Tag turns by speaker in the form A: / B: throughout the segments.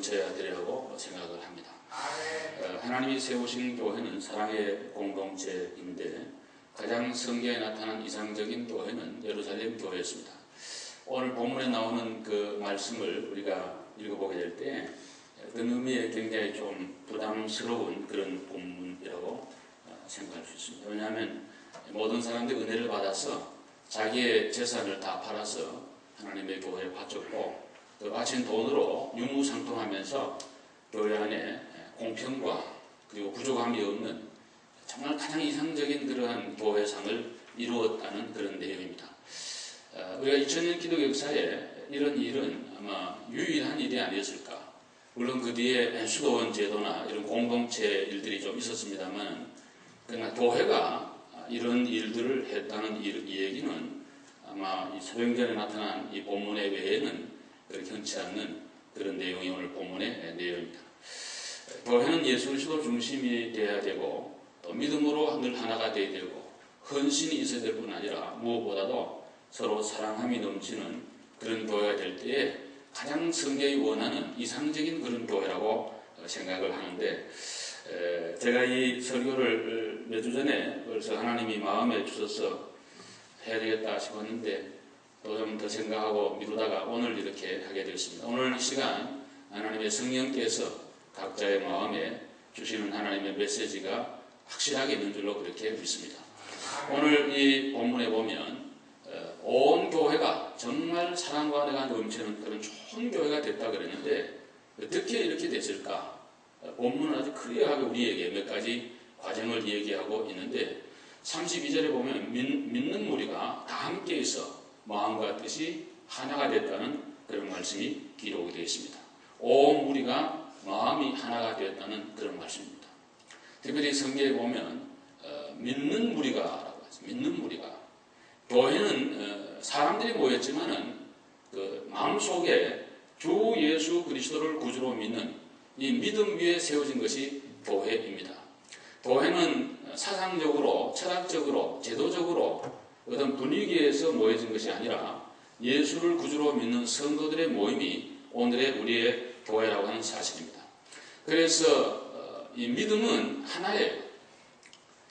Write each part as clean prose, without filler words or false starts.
A: 걸쳐야 되리라고 생각을 합니다. 하나님이 세우신 교회는 사랑의 공동체인데 가장 성경에 나타난 이상적인 교회는 예루살렘 교회였습니다. 오늘 본문에 나오는 그 말씀을 우리가 읽어보게 될 때 어떤 의미에 굉장히 좀 부담스러운 그런 본문이라고 생각할 수 있습니다. 왜냐하면 모든 사람들이 은혜를 받아서 자기의 재산을 다 팔아서 하나님의 교회에 바쳤고 그 바친 돈으로 유무상통하면서 교회 안에 공평과 그리고 부족함이 없는 정말 가장 이상적인 그러한 교회상을 이루었다는 그런 내용입니다. 우리가 2000년 기독 역사에 이런 일은 아마 유일한 일이 아니었을까. 물론 그 뒤에 수도원 제도나 이런 공동체 일들이 좀 있었습니다만 그러나 교회가 이런 일들을 했다는 이 얘기는 아마 이 사도행전에 나타난 이 본문의 외에는 그렇게 흔치 않는 그런 내용이 오늘 본문의 내용입니다. 교회는 예수 그리스도 중심이 되어야 되고 또 믿음으로 늘 하나가 되어야 되고 헌신이 있어야 될 뿐 아니라 무엇보다도 서로 사랑함이 넘치는 그런 교회가 될 때에 가장 성경이 원하는 이상적인 그런 교회라고 생각을 하는데 제가 이 설교를 몇 주 전에 벌써 하나님이 마음에 주셔서 해야 되겠다 싶었는데 또 좀 더 생각하고 미루다가 오늘 이렇게 하게 되었습니다. 오늘 이 시간 하나님의 성령께서 각자의 마음에 주시는 하나님의 메시지가 확실하게 있는 줄로 그렇게 믿습니다. 오늘 이 본문에 보면 온 교회가 정말 사랑과 은혜가 넘치는 그런 좋은 교회가 됐다 그랬는데 어떻게 이렇게 됐을까? 본문은 아주 클리어하게 우리에게 몇 가지 과정을 얘기하고 있는데 32절에 보면 믿는 무리가 다 함께 있어 마음과 뜻이 하나가 됐다는 그런 말씀이 기록이 되어 있습니다. 온 무리가 마음이 하나가 되었다는 그런 말씀입니다. 특별히 성경에 보면 믿는 무리가라고 하죠. 믿는 무리가. 교회는 사람들이 모였지만은 그 마음속에 주 예수 그리스도를 구주로 믿는 이 믿음 위에 세워진 것이 교회입니다. 교회는 사상적으로, 철학적으로, 제도적으로 어떤 분위기에서 모여진 것이 아니라 예수를 구주로 믿는 성도들의 모임이 오늘의 우리의 교회라고 하는 사실입니다. 그래서 이 믿음은 하나예요.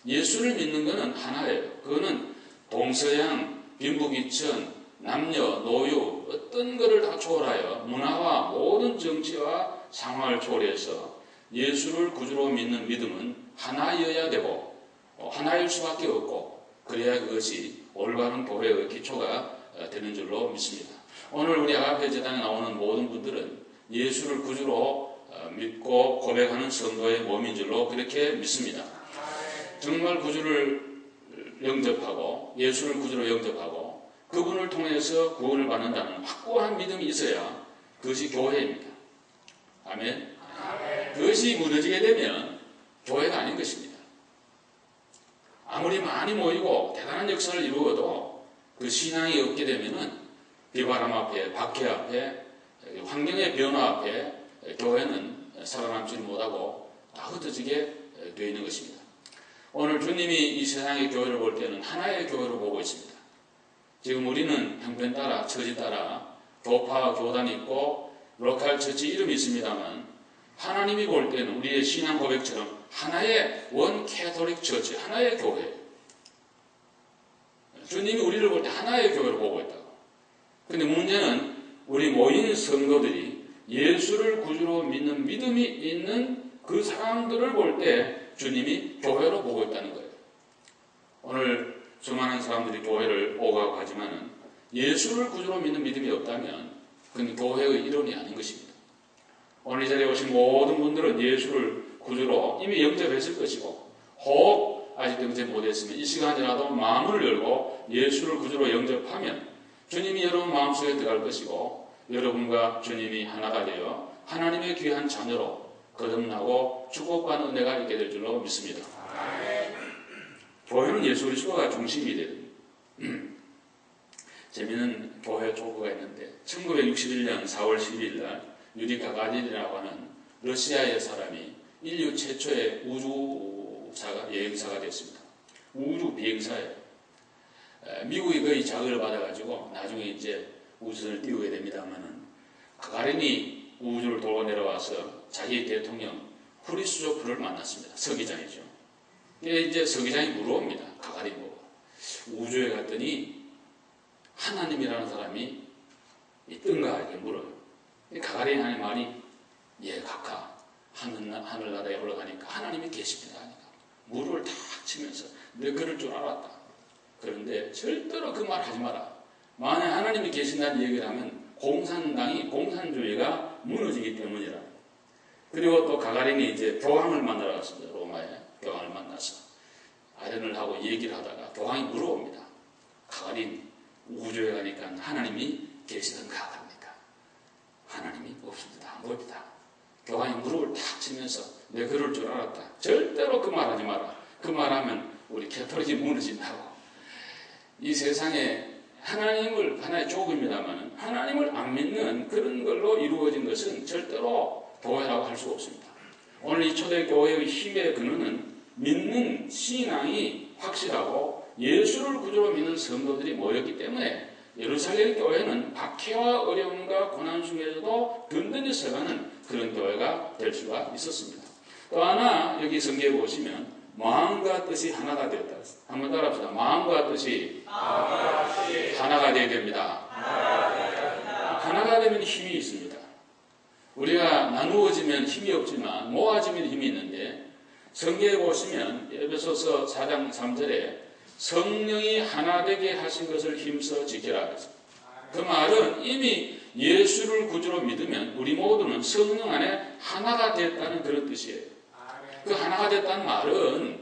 A: 예수를 믿는 것은 하나예요. 그거는 동서양, 빈부귀천, 남녀, 노유 어떤 것을 다 초월하여 문화와 모든 정치와 상황을 초월해서 예수를 구주로 믿는 믿음은 하나여야 되고 하나일 수밖에 없고 그래야 그것이 올바른 교회의 기초가 되는 줄로 믿습니다. 오늘 우리 아가페 재단에 나오는 모든 분들은 예수를 구주로 믿고 고백하는 성도의 몸인 줄로 그렇게 믿습니다. 정말 구주를 영접하고 예수를 구주로 영접하고 그분을 통해서 구원을 받는다는 확고한 믿음이 있어야 그것이 교회입니다. 아멘. 그것이 무너지게 되면 교회가 아닌 것입니다. 아무리 많이 모이고 대단한 역사를 이루어도 그 신앙이 없게 되면은 비바람 앞에, 박해 앞에, 환경의 변화 앞에 교회는 살아남지 못하고 다 흩어지게 되어 있는 것입니다. 오늘 주님이 이 세상의 교회를 볼 때는 하나의 교회로 보고 있습니다. 지금 우리는 형편 따라, 처지 따라 교파, 교단이 있고 로컬 처치 이름이 있습니다만 하나님이 볼 때는 우리의 신앙 고백처럼 하나의 원 캐톨릭 처치, 하나의 교회. 주님이 우리를 볼 때 하나의 교회로 보고 있다고. 그런데 문제는 우리 모인 성도들이 예수를 구주로 믿는 믿음이 있는 그 사람들을 볼 때 주님이 교회로 보고 있다는 거예요. 오늘 수많은 사람들이 교회를 오가고 하지만은 예수를 구주로 믿는 믿음이 없다면 그건 교회의 일원이 아닌 것입니다. 오늘 이 자리에 오신 모든 분들은 예수를 구주로 이미 영접했을 것이고 혹 아직 영접 못했으면 이 시간이라도 마음을 열고 예수를 구주로 영접하면 주님이 여러분 마음속에 들어갈 것이고 여러분과 주님이 하나가 되어 하나님의 귀한 자녀로 거듭나고 축복받는 은혜가 있게 될 줄로 믿습니다. 교회는 예수 그리스도가 중심이 되는 재미있는 교회 조그가 있는데 1961년 4월 12일 날 유리 가가린이라고 하는 러시아의 사람이 인류 최초의 우주사가 여행사가 됐습니다. 우주 비행사예요. 미국이 거의 자극을 받아가지고 나중에 이제 우주선을 띄우게 됩니다만은 가가린이 우주를 돌고 내려와서 자기 대통령 후리스조프를 만났습니다. 서기장이죠. 이제 서기장이 물어봅니다. 가가린 보고. 우주에 갔더니 하나님이라는 사람이 있던가 이렇게 물어요. 가가린 하는 말이 예, 각하 하늘나라에 올라가니까 하나님이 계십니다 하니까 무릎을 탁 치면서 너 그럴 줄 알았다. 그런데 절대로 그 말 하지 마라. 만약 하나님이 계신다는 얘기를 하면 공산주의가 무너지기 때문이라. 그리고 또 가가린이 이제 교황을 만나러 갔습니다. 로마에 교황을 만나서 아련을 하고 얘기를 하다가 교황이 물어봅니다. 가가린, 우주에 가니까 하나님이 계시던가 합니까? 하나님이 없습니다. 안 보입니다. 교황이 무릎을 탁 치면서 내가 그럴 줄 알았다. 절대로 그 말 하지 마라. 그 말하면 우리 캐톨릭이 무너진다고. 이 세상에 하나님을 하나의 조금입니다만 하나님을 안 믿는 그런 걸로 이루어진 것은 절대로 교회라고 할 수가 없습니다. 오늘 이 초대교회의 힘의 근원은 믿는 신앙이 확실하고 예수를 구주로 믿는 성도들이 모였기 때문에 예루살렘 교회는 박해와 어려움과 고난 중에서도 든든히 서가는 그런 교회가 될 수가 있었습니다. 또 하나 여기 성경에 보시면 마음과 뜻이 하나가 되었다. 한번 따라합시다. 마음과 뜻이 하나가 되어야 됩니다. 하나가 되면 힘이 있습니다. 우리가 나누어지면 힘이 없지만 모아지면 힘이 있는데 성경에 보시면 에베소서 4장 3절에 성령이 하나 되게 하신 것을 힘써 지켜라 그랬습니다. 그 말은 이미 예수를 구주로 믿으면 우리 모두는 성령 안에 하나가 됐다는 그런 뜻이에요. 그 하나가 됐다는 말은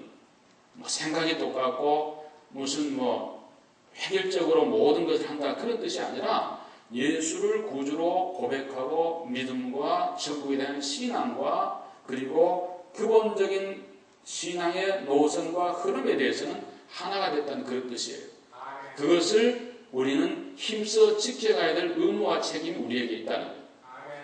A: 생각이 똑같고 무슨 획일적으로 모든 것을 한다 그런 뜻이 아니라 예수를 구주로 고백하고 믿음과 천국에 대한 신앙과 그리고 기본적인 신앙의 노선과 흐름에 대해서는 하나가 됐다는 그런 뜻이에요. 그것을 우리는 힘써 지켜가야 될 의무와 책임이 우리에게 있다는 거예요.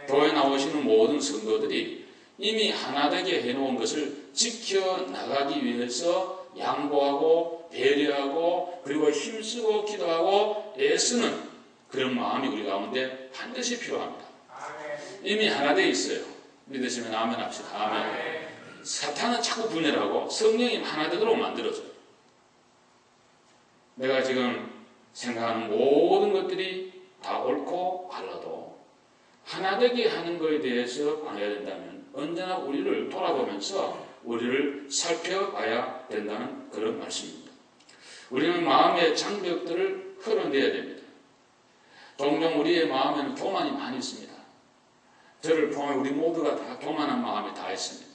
A: 교회 나오시는 모든 성도들이 이미 하나 되게 해놓은 것을 지켜나가기 위해서 양보하고 배려하고 그리고 힘쓰고 기도하고 애쓰는 그런 마음이 우리 가운데 반드시 필요합니다. 이미 하나 되어 있어요. 믿으시면 아멘 합시다. 아멘. 사탄은 자꾸 분열하고 성령이 하나 되도록 만들어줘요. 내가 지금 생각하는 모든 것들이 다 옳고 바라도 하나 되게 하는 것에 대해서 방해가 된다면 언제나 우리를 돌아보면서 우리를 살펴봐야 된다는 그런 말씀입니다. 우리는 마음의 장벽들을 흘러내야 됩니다. 종종 우리의 마음에는 교만이 많이 있습니다. 저를 포함해 우리 모두가 다 교만한 마음이 다 있습니다.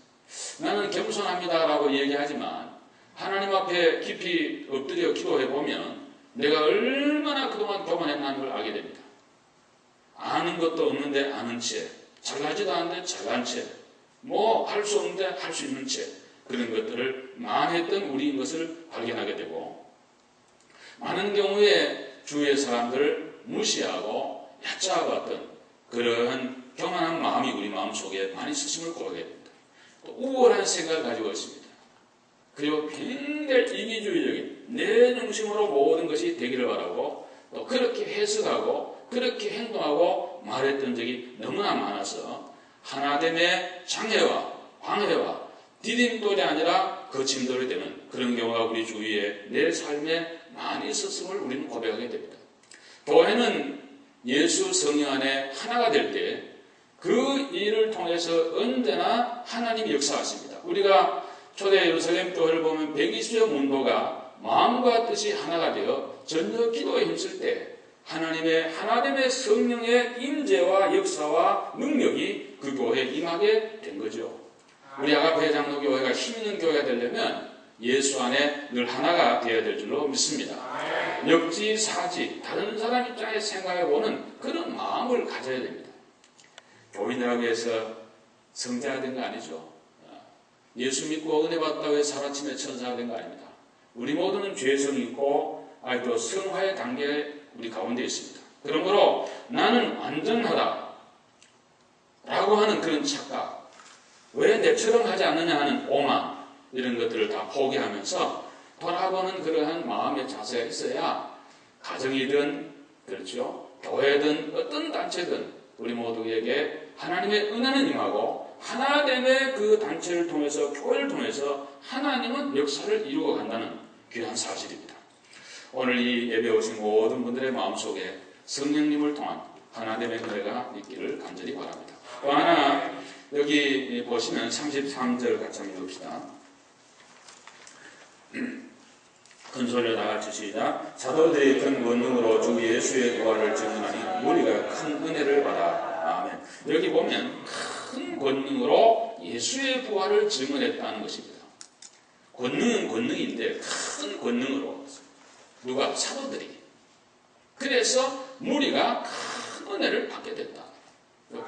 A: 나는 겸손합니다라고 얘기하지만 하나님 앞에 깊이 엎드려 기도해보면 내가 얼마나 그동안 교만했나는 걸 알게 됩니다. 아는 것도 없는데 아는 채, 잘나지도 않는데 잘난 채, 할 수 없는데 할 수 있는 채, 그런 것들을 만했던 우리인 것을 발견하게 되고 많은 경우에 주위의 사람들을 무시하고 얕잡았던 그러한 교만한 마음이 우리 마음속에 많이 있으심을 고하게 됩니다. 또 우월한 생각을 가지고 있습니다. 그리고 굉장히 이기주의적인 내 중심으로 모든 것이 되기를 바라고 또 그렇게 해석하고 그렇게 행동하고 말했던 적이 너무나 많아서 하나됨의 장애와 방해와 디딤돌이 아니라 거침돌이 되는 그런 경우가 우리 주위에 내 삶에 많이 있었음을 우리는 고백하게 됩니다. 교회는 예수 성령 안에 하나가 될 때 그 일을 통해서 언제나 하나님이 역사하십니다. 우리가 초대 예루살렘 교회를 보면 120여 문도가 마음과 뜻이 하나가 되어 전혀 기도에 힘쓸 때 하나님의 하나됨의 성령의 임재와 역사와 능력이 그 교회에 임하게 된 거죠. 우리 아가페 장로교회가 힘있는 교회가 되려면 예수 안에 늘 하나가 되어야 될 줄로 믿습니다. 역지사지 다른 사람 입장에 생각해보는 그런 마음을 가져야 됩니다. 교인이라고 해서 성자가 된 거 아니죠. 예수 믿고 은혜 받다고 해서 하루아침에 천사가 된 거 아닙니다. 우리 모두는 죄성이 있고 또 성화의 단계에 우리 가운데 있습니다. 그러므로 나는 완전하다 라고 하는 그런 착각, 왜 내처럼 하지 않느냐 하는 오만, 이런 것들을 다 포기하면서 돌아보는 그러한 마음의 자세가 있어야 가정이든 그렇죠, 교회든 어떤 단체든 우리 모두에게 하나님의 은혜는 임하고 하나됨의 그 단체를 통해서 교회를 통해서 하나님은 역사를 이루어 간다는 귀한 사실입니다. 오늘 이 예배 오신 모든 분들의 마음속에 성령님을 통한 하나됨의 은혜가 있기를 간절히 바랍니다. 또 하나 여기 보시면 33절 같이 한번 읽읍시다. 큰 소리로 다 같이 시작. 사도들이 큰 권능으로 주 예수의 부활을 증언하니 무리가 큰 은혜를 받아. 아멘. 여기 보면 큰 권능으로 예수의 부활을 증언했다는 것입니다. 권능은 권능인데 큰 권능으로 누가? 사도들이. 그래서 무리가 큰 은혜를 받게 됐다.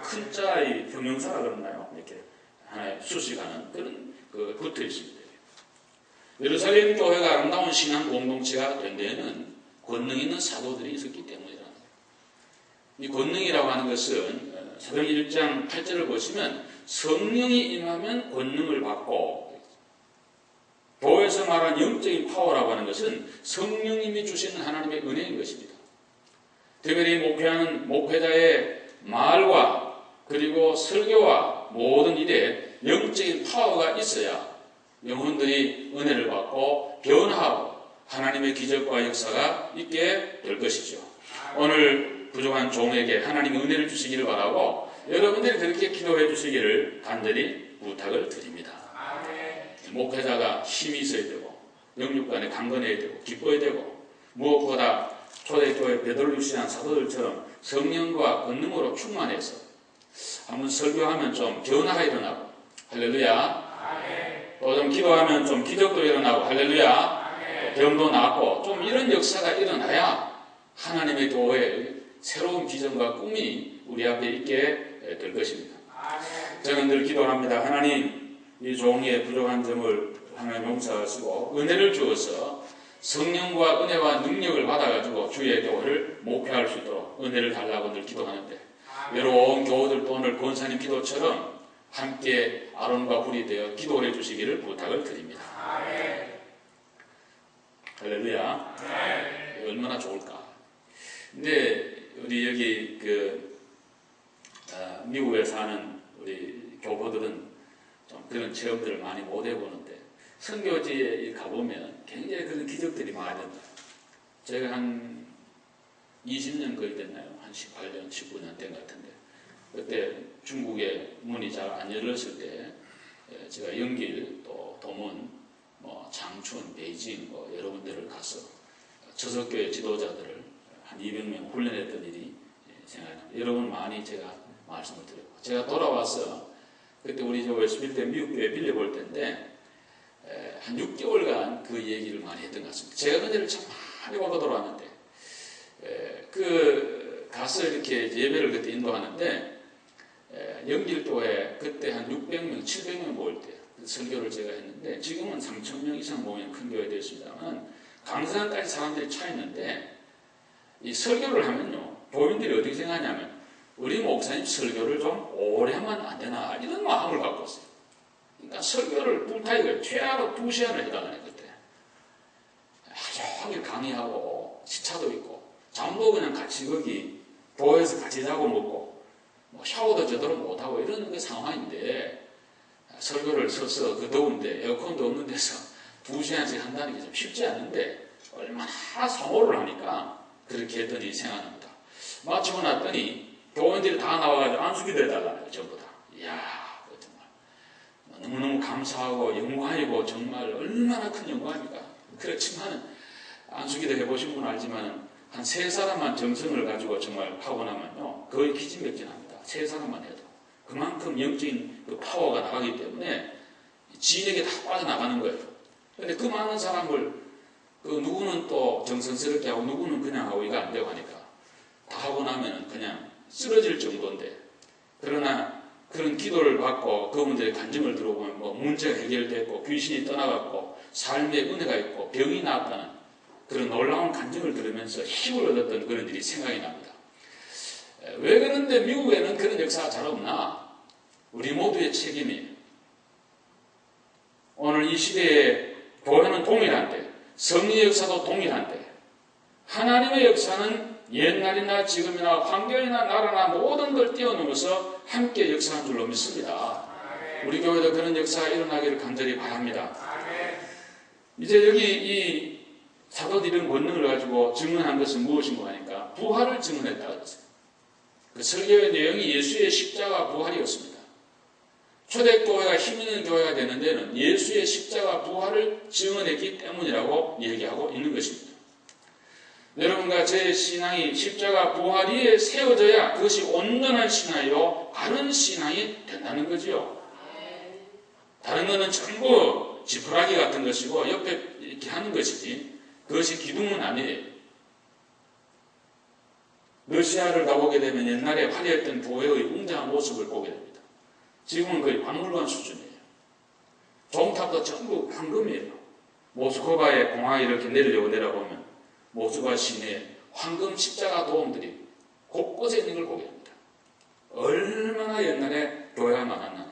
A: 큰 자의 형용사라 그러나요? 이렇게 하나의 수식하는 그런 붙어 있습니다. 예루살렘 교회가 아름다운 신앙 공동체가 된 데에는 권능 있는 사도들이 있었기 때문이라는 거예요. 이 권능이라고 하는 것은 사도행 1장 8절을 보시면 성령이 임하면 권능을 받고, 교회에서 말한 영적인 파워라고 하는 것은 성령님이 주시는 하나님의 은혜인 것입니다. 특별히 목회하는 목회자의 말과 그리고 설교와 모든 일에 영적인 파워가 있어야 영혼들이 은혜를 받고 변화하고 하나님의 기적과 역사가 있게 될 것이죠. 오늘 부족한 종에게 하나님의 은혜를 주시기를 바라고 여러분들이 그렇게 기도해 주시기를 간절히 부탁을 드립니다. 목회자가 힘이 있어야 되고 영육간에 강건해야 되고 기뻐야 되고 무엇보다 초대교회 베드로를 유시한 사도들처럼 성령과 권능으로 충만해서 한번 설교하면 좀 변화가 일어나고 할렐루야. 또 좀 기도하면 좀 기적도 일어나고 할렐루야. 병도 낫고 좀 이런 역사가 일어나야 하나님의 교회의 새로운 비전과 꿈이 우리 앞에 있게 될 것입니다. 저는 늘 기도합니다. 하나님, 이 종의 부족한 점을 하나님 용서하시고 은혜를 주어서 성령과 은혜와 능력을 받아가지고 주의 교회를 목회할 수 있도록 은혜를 달라고 늘 기도하는데, 여러분 교우들도 오늘 권사님 기도처럼 함께 아론과 훌이 되어 기도해 주시기를 부탁을 드립니다. 할렐루야. 얼마나 좋을까. 근데 우리 여기 미국에 사는 우리 교포들은 좀 그런 체험들을 많이 못 해보는데 선교지에 가보면 굉장히 그런 기적들이 많이 된다. 제가 한 20년 거의 됐나요? 한 18년, 19년 된 것 같은데, 그때 중국에 문이 잘 안 열렸을 때 제가 영길, 또 도문, 장춘, 베이징 여러 군데를 가서 저석교회 지도자들을 한 200명 훈련했던 일이 생각납니다. 여러분 많이 제가 말씀을 드렸고, 제가 돌아와서 그때 우리 저 웨스트필드 미국 교회 빌려볼 때인데 한 6개월간 그 얘기를 많이 했던 것 같습니다. 제가 은혜를 참 많이 받고 돌아왔는데 가서 이렇게 예배를 그때 인도하는데 영길교회 그때 한 600명, 700명 모일 때 설교를 제가 했는데 지금은 3,000명 이상 모이는 큰 교회 되었습니다만 강산까지 사람들이 차 있는데 이 설교를 하면요, 교인들이 어떻게 생각하냐면 우리 목사님 설교를 좀 오래 하면 안 되나 이런 마음을 갖고 있어요. 그러니까 설교를 풀타임을 최하로 2시간을 해달라는 그때 종일 강의하고 시차도 있고 잠도 그냥 같이 거기 교회에서 같이 자고 먹고 샤워도 제대로 못하고 이런 그 상황인데 설교를 서서 그 더운데 에어컨도 없는 데서 2시간씩 한다는 게 좀 쉽지 않은데 얼마나 사모를 하니까 그렇게 했더니 생각납니다. 마치고 났더니 교원들이 다 나와가지고 안수기도 해달라는 전부 다. 이야, 정말 너무너무 감사하고 영광이고 정말 얼마나 큰 영광입니까? 그렇지만 안수기도 해보신 분은 알지만 한 3사람만 정성을 가지고 정말 하고 나면요 거의 기진맥진합니다. 3사람만 해도 그만큼 영적인 그 파워가 나가기 때문에 지인에게 다 빠져나가는 거예요. 그런데 그 많은 사람을 누구는 또 정성스럽게 하고 누구는 그냥 하고 이거 안 되고 하니까 다 하고 나면은 그냥 쓰러질 정도인데, 그러나 그런 기도를 받고 그분들의 간증을 들어보면 문제가 해결됐고 귀신이 떠나갔고 삶의 은혜가 있고 병이 나았다는 그런 놀라운 간증을 들으면서 힘을 얻었던 그런 일이 생각이 납니다. 왜 그런데 미국에는 그런 역사가 잘 없나? 우리 모두의 책임이에요. 오늘 이 시대에 교회는 동일한데, 성리의 역사도 동일한데, 하나님의 역사는 옛날이나 지금이나 환경이나 나라나 모든 걸 뛰어넘어서 함께 역사한 줄로 믿습니다. 우리 교회도 그런 역사가 일어나기를 간절히 바랍니다. 이제 여기 이 사도들이 이런 권능을 가지고 증언한 것은 무엇인가 하니까 부활을 증언했다고 했어요. 그 설교의 내용이 예수의 십자가 부활이었습니다. 초대교회가 힘있는 교회가 되는 데는 예수의 십자가 부활을 증언했기 때문이라고 얘기하고 있는 것입니다. 여러분과 제 신앙이 십자가 부활 위에 세워져야 그것이 온전한 신앙이요 바른 신앙이 된다는 거지요. 다른 것은 전부 지푸라기 같은 것이고 옆에 이렇게 하는 것이지 그것이 기둥은 아니에요. 러시아를 가보게 되면 옛날에 화려했던 교회의 웅장한 모습을 보게 됩니다. 지금은 거의 박물관 수준이에요. 종탑도 전부 황금이에요. 모스크바의 공항에 이렇게 내려보면 모스크바 시내에 황금 십자가 도움들이 곳곳에 있는 걸 보게 됩니다. 얼마나 옛날에 교회가 많았나.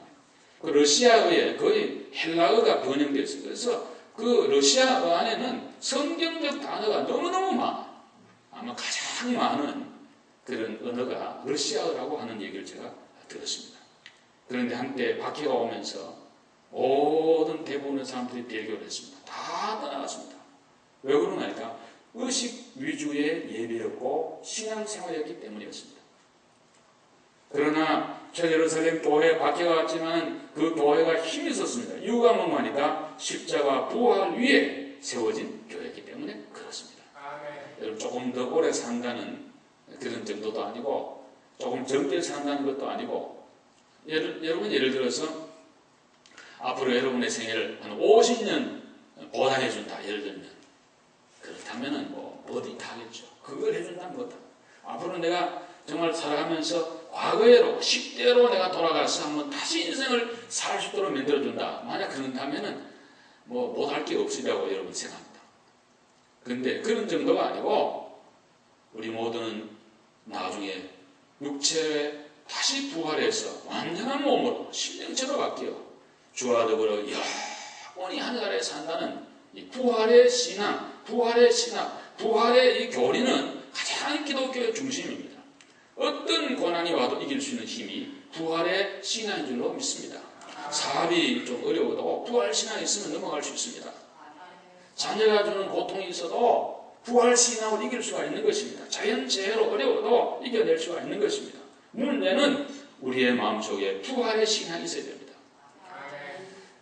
A: 그 러시아어에 거의 헬라어가 번영되어 있어요. 그래서 그 러시아어 안에는 성경적 단어가 너무너무 많아요. 아마 가장 많은 그런 언어가 러시아어라고 하는 얘기를 제가 들었습니다. 그런데 한때 박해가 오면서 모든 대부분의 사람들이 배교를 했습니다. 다 떠나갔습니다. 왜 그러나니까 의식 위주의 예배였고 신앙생활이었기 때문이었습니다. 그러나 예루살렘 교회에 박해가 왔지만 그 교회가 힘이 있었습니다. 이유가 뭐냐니까 십자가 부활 위에 세워진 교회이기 때문에 그렇습니다. 여러분 조금 더 오래 산다는 그런 정도도 아니고 조금 젊게 산다는 것도 아니고 여러분 예를 들어서 앞으로 여러분의 생애를 한 50년 보장해준다 예를 들면 그렇다면은 뭐 어디 다 하겠죠. 그걸 해준다는 거다. 앞으로 내가 정말 살아가면서 과거에로 10대로 내가 돌아가서 한번 다시 인생을 살 수 있도록 만들어준다. 만약 그런다면은 뭐 못할 게 없으리라고 여러분 생각합니다. 그런데 그런 정도가 아니고 우리 모두는 나중에 육체에 다시 부활해서 완전한 몸으로 신령체로 바뀌어 주와 더불어 영원히 하늘나라에 산다는 이 부활의 신앙, 부활의 이 교리는 가장 기독교의 중심입니다. 어떤 고난이 와도 이길 수 있는 힘이 부활의 신앙인 줄로 믿습니다. 사업이 좀 어려워도 부활 신앙이 있으면 넘어갈 수 있습니다. 자녀가 주는 고통이 있어도 부활 신앙으로 이길 수가 있는 것입니다. 자연재해로 어려워도 이겨낼 수가 있는 것입니다. 문제는 우리의 마음속에 부활의 신앙이 있어야 됩니다.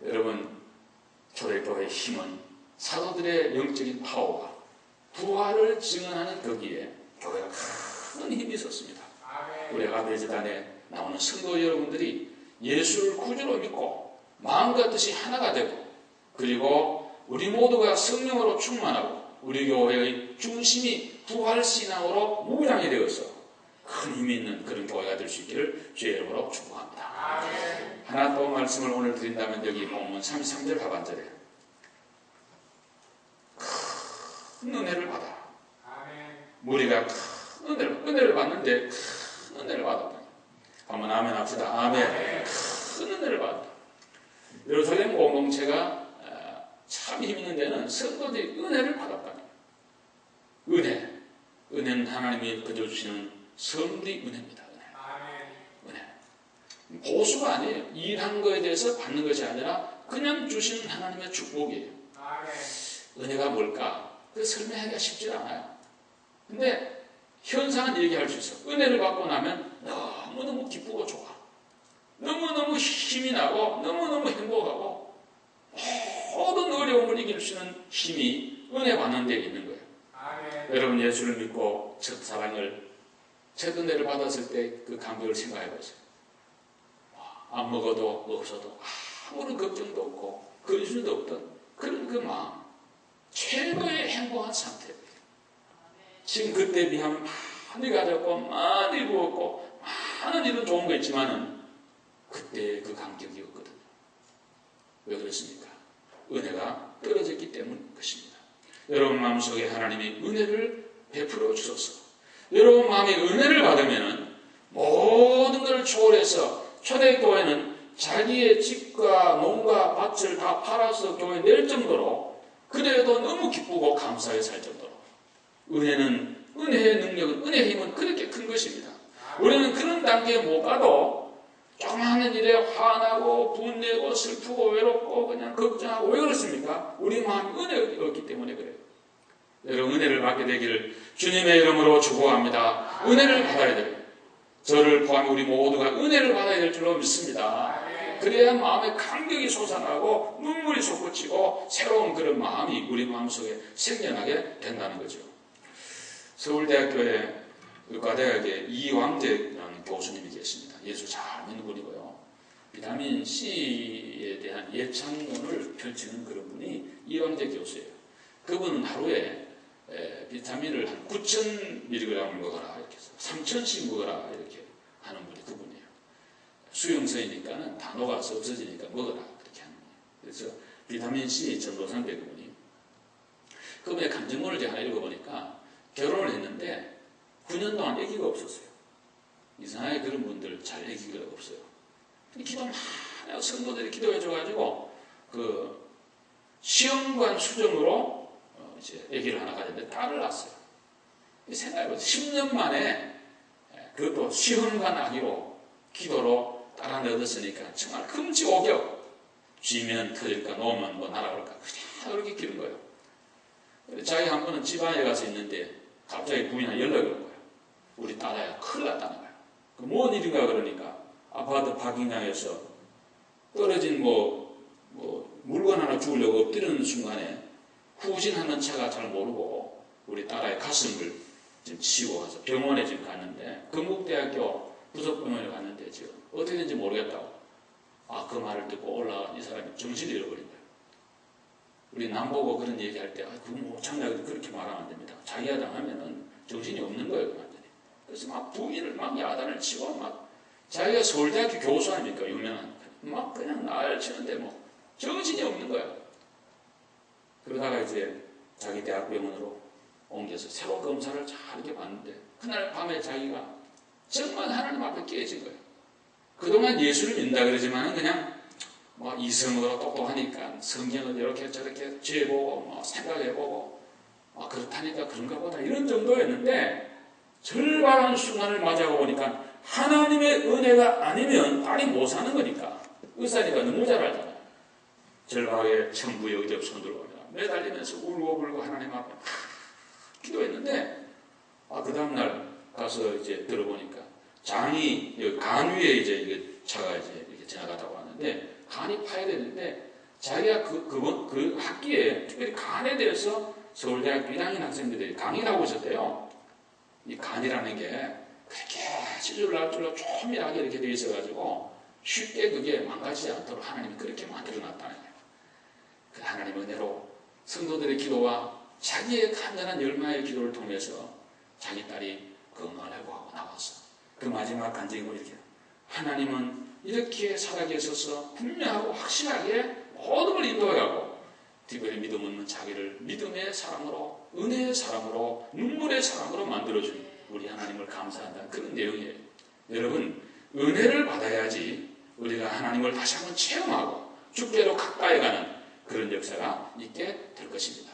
A: 여러분 초대교회의 힘은 사도들의 영적인 파워가 부활을 증언하는 거기에 교회가 큰 힘이 있었습니다. 우리 아베제단에 나오는 성도 여러분들이 예수를 구주로 믿고 마음과 뜻이 하나가 되고 그리고 우리 모두가 성령으로 충만하고 우리 교회의 중심이 부활신앙으로 무장이 되어서 큰 힘이 있는 그런 교회가 될 수 있기를 주의 이름으로 축복합니다. 하나 더 말씀을 오늘 드린다면 여기 본문 33절 하반절에 큰 은혜를 받아 우리가 큰 은혜를 받는데 큰 은혜를 받았다. 한번 아멘 합시다. 아멘. 큰 은혜를 받았다. 예루살렘 공동체가 참 힘 있는 데는 성도들이 은혜를 받았다. 은혜는 하나님이 거저 주시는 선물이 은혜입니다. 은혜. 보수가 아니에요. 일한 거에 대해서 받는 것이 아니라 그냥 주시는 하나님의 축복이에요. 은혜가 뭘까? 그 설명하기가 쉽지 않아요. 근데 현상은 얘기할 수 있어. 은혜를 받고 나면 너무너무 기쁘고 좋아. 너무너무 힘이 나고 너무너무 행복하고 모든 어려움을 이길 수 있는 힘이 은혜 받는 데 있는 거예요. 여러분 예수를 믿고 첫 은혜를 받았을 때 그 감격을 생각해 보세요. 안 먹어도 없어도 아무런 걱정도 없고 근심도 없던 그런 그 마음 최고의 행복한 상태예요. 지금 그때에 비하면 많이 가졌고 많이 부었고 많은 일은 좋은 거 있지만은 그때 그 감격이었거든요. 왜 그렇습니까? 은혜가 떨어졌기 때문인 것입니다. 여러분 마음속에 하나님이 은혜를 베풀어 주소서. 여러분 마음에 은혜를 받으면 모든 것을 초월해서 초대교회는 자기의 집과 농가 밭을 다 팔아서 교회에 낼 정도로 그래도 너무 기쁘고 감사하게 살 정도로 은혜는 은혜의 능력은, 은혜의 힘은 그렇게 큰 것입니다. 우리는 그런 단계에 못 가도 조그마한 일에 화나고 분내고 슬프고 외롭고 그냥 걱정하고, 왜 그렇습니까? 우리 마음이 은혜가 없기 때문에 그래요. 여러분, 은혜를 받게 되기를 주님의 이름으로 축복합니다. 은혜를 받아야 돼요. 저를 포함해 우리 모두가 은혜를 받아야 될 줄로 믿습니다. 그래야 마음에 감격이 솟아나고 눈물이 솟구치고 새로운 그런 마음이 우리 마음속에 생겨나게 된다는 거죠. 서울대학교의 의과대학에 이왕재라는 교수님이 계십니다. 예수 잘 믿는 분이고요. 비타민 C에 대한 예찬론을 펼치는 그런 분이 이왕재 교수예요. 그분은 하루에 비타민을 한 9,000mg을 먹어라 이렇게 해서 3,000씩 먹어라 이렇게 하는 분이 그분이에요. 수용소이니까는 단어가 없어지니까 먹어라 그렇게 하는 거예요. 그래서 비타민 C 전도사인데 그분이, 그분의 간증문을 제가 하나 읽어보니까 결혼을 했는데 9년 동안 아기가 없었어요. 이상하게 그런 분들 잘 아기가 없어요. 기도 많이 성도들이 기도해줘가지고 그 시험관 수정으로 이제 아기를 하나 가졌는데 딸을 낳았어요. 생각해보세요. 10년 만에 그것도 시험관 아기로 기도로 딸 하나 얻었으니까 정말 금지오격. 쥐면 터질까 놓으면 뭐 날아올까 그냥 그렇게 기른 거예요. 자기 한 번은 지방에 가서 있는데 갑자기 부인한테 연락이 온 거예요. 우리 딸아야 큰일 났다는 거예요. 뭔 일인가 그러니까 아파트 파킹장에서 떨어진 물건 하나 주우려고 엎드리는 순간에 후진하는 차가 잘 모르고 우리 딸아의 가슴을 지금 치고 가서 병원에 지금 갔는데, 건국대학교 부속병원에 갔는데 지금 어떻게 된지 모르겠다고. 그 말을 듣고 올라간 이 사람이 정신을 잃어버린 거예요. 우리 남보고 그런 얘기할 때 그거 뭐 장난이 그렇게 말하면 안 됩니다. 자기가 당하면은 정신이 없는 거예요, 완전히. 그래서 막 부인을 막 야단을 치고 막 자기가 서울대학교 교수 아닙니까, 유명한. 막 그냥 날 치는데 뭐 정신이 없는 거예요. 그러다가 이제 자기 대학병원으로 옮겨서 새로 검사를 잘 이렇게 봤는데 그날 밤에 자기가 정말 하나님 앞에 깨진 거예요. 그동안 예수를 믿는다 그러지만 그냥 뭐 이성으로 똑똑하니까 성경을 이렇게 저렇게 죄보고 생각해보고 그렇다니까 그런가 보다 이런 정도였는데, 절박한 순간을 맞이하고 보니까 하나님의 은혜가 아니면 딸이 못 사는 거니까 의사니까 너무 잘 알잖아요. 절박하게 천부의 의대 손들고 매달리면서 울고불고 하나님 앞에 기도했는데, 그 다음날 가서 이제 들어보니까 장이 간 위에 이제 차가 이제 이렇게 지나가다고 하는데 간이 파열했는데, 자기가 그 학기에 특별히 간에 대해서 서울대학교 1학년 학생들이 강의를 하고 있었대요. 이 간이라는 게 그렇게 찢을날줄로 조밀하게 이렇게 되어 있어가지고 쉽게 그게 망가지지 않도록 하나님이 그렇게 만들어놨다는 거예요. 그 하나님의 은혜로 성도들의 기도와 자기의 간절한 열마의 기도를 통해서 자기 딸이 건강을 회복하고 나왔어. 그 마지막 간증이 이렇게, 하나님은 이렇게 살아계셔서 분명하고 확실하게 모든 걸 인도해가고 특별히 믿음 없는 자기를 믿음의 사람으로, 은혜의 사람으로, 눈물의 사람으로 만들어준 우리 하나님을 감사한다는 그런 내용이에요. 여러분, 은혜를 받아야지 우리가 하나님을 다시 한번 체험하고 주께로 가까이 가는 그런 역사가 있게 될 것입니다.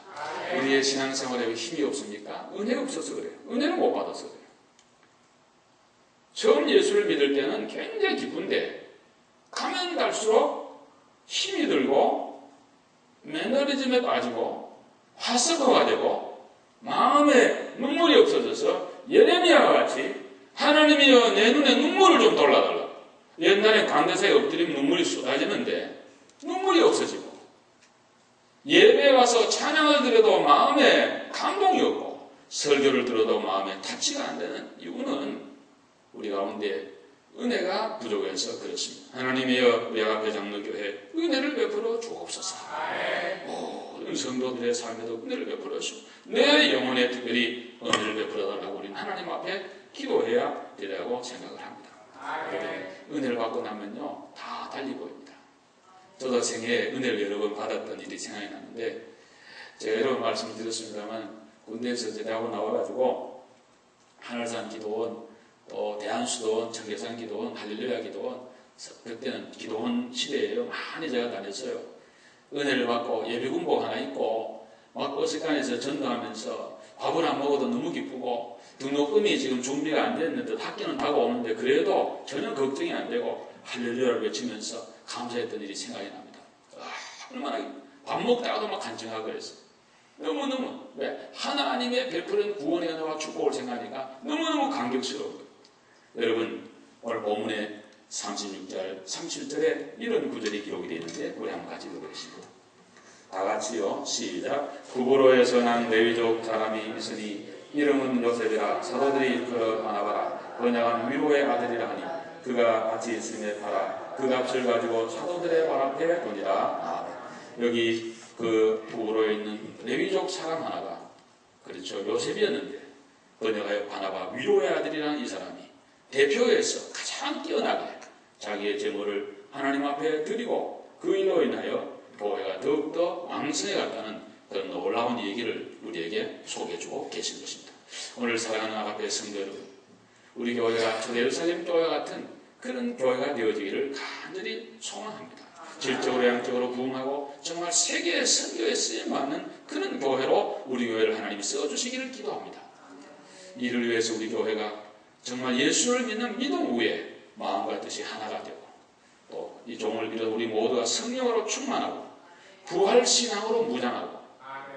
A: 우리의 신앙생활에 힘이 없습니까? 은혜가 없어서 그래요. 은혜를 못 받아서 그래요. 처음 예수를 믿을 때는 굉장히 기쁜데 가면 갈수록 힘이 들고 매너리즘에 빠지고 화석어가 되고 마음에 눈물이 없어져서 예레미야와 같이 하나님이여 내 눈에 눈물을 좀 돌려달라. 옛날에 강대사에 엎드리면 눈물이 쏟아지는데 눈물이 없어지고, 예배에 와서 찬양을 드려도 마음에 감동이 없고 설교를 들어도 마음에 타치가 안 되는 이유는 우리 가운데 은혜가 부족해서 그렇습니다. 하나님이여 우리 앞에 장로교회 은혜를 베풀어 주옵소서. 모든 성도들의 삶에도 은혜를 베풀어 주시고 내 영혼에 특별히 은혜를 베풀어 달라고 우리는 하나님 앞에 기도해야 되라고 생각을 합니다. 은혜를 받고 나면요 다 달리 보입니다. 저도 생애에 은혜를 여러 번 받았던 일이 생각이 나는데, 제가 여러 번 말씀을 드렸습니다만 군대에서 제대하고 나와가지고 하늘산 기도원, 또 대한수도원, 청계산 기도원, 할렐루야 기도원, 그때는 기도원 시대예요. 많이 제가 다녔어요. 은혜를 받고 예비군복 하나 입고 막 버스간에서 전도하면서 밥을 안 먹어도 너무 기쁘고 등록금이 지금 준비가 안 됐는데 학기는 다가오는데 그래도 전혀 걱정이 안 되고 할렐루야를 외치면서 감사했던 일이 생각이 납니다. 얼마나 밥 먹다가도 막 간증하고 그랬어요. 너무너무 왜? 하나님의 베푸는 구원의 은혜와 축복을 생각하니까 너무너무 감격스러워요. 여러분 오늘 본문의 36절, 37절에 이런 구절이 기록이 되어 있는데 우리 한번 같이 읽어보겠습니다. 다 같이요. 시작. 구브로에서 난 레위족 사람이 있으니 이름은 요셉이라. 사도들이 그를 바나바라. 번역한 위로의 아들이라 하니 그가 같이 있음에 팔아 그 값을 가지고 사도들의 발 앞에 두니라. 여기 그 구브로에 있는 레위족 사람 하나가 그렇죠. 요셉이었는데 번역하여 바나바 위로의 아들이라는 이 사람이 대표에서 가장 뛰어나게 자기의 재물을 하나님 앞에 드리고 그 일로 인하여 교회가 더욱더 왕성해 갔다는 그런 놀라운 얘기를 우리에게 소개해주고 계신 것입니다. 오늘 사랑하는 아가페 성도 여러분, 우리 교회가 예루살렘 교회 같은 그런 교회가 되어지기를 간절히 소망합니다. 질적으로 양적으로 부흥하고 정말 세계의 선교에 쓰임받는 그런 교회로 우리 교회를 하나님이 써주시기를 기도합니다. 이를 위해서 우리 교회가 정말 예수를 믿는 믿음 위에 마음과 뜻이 하나가 되고 또 이 종을 빌어 우리 모두가 성령으로 충만하고 부활신앙으로 무장하고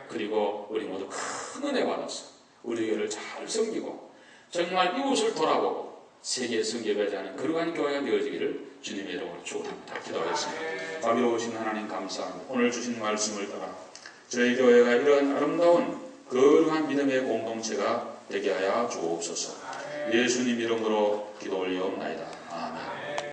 A: 그리고 우리 모두 큰 은혜 받아서 우리 교회를 잘 섬기고 정말 이웃을 돌아보고 세계에 섬겨가자는 그러한 교회가 되어지기를 주님의 이름으로 축원합니다. 기도하겠습니다. 자비로우신 하나님 감사합니다. 오늘 주신 말씀을 따라 저희 교회가 이런 아름다운 거룩한 믿음의 공동체가 되게 하여 주옵소서. 예수님 이름으로 기도 올리옵나이다.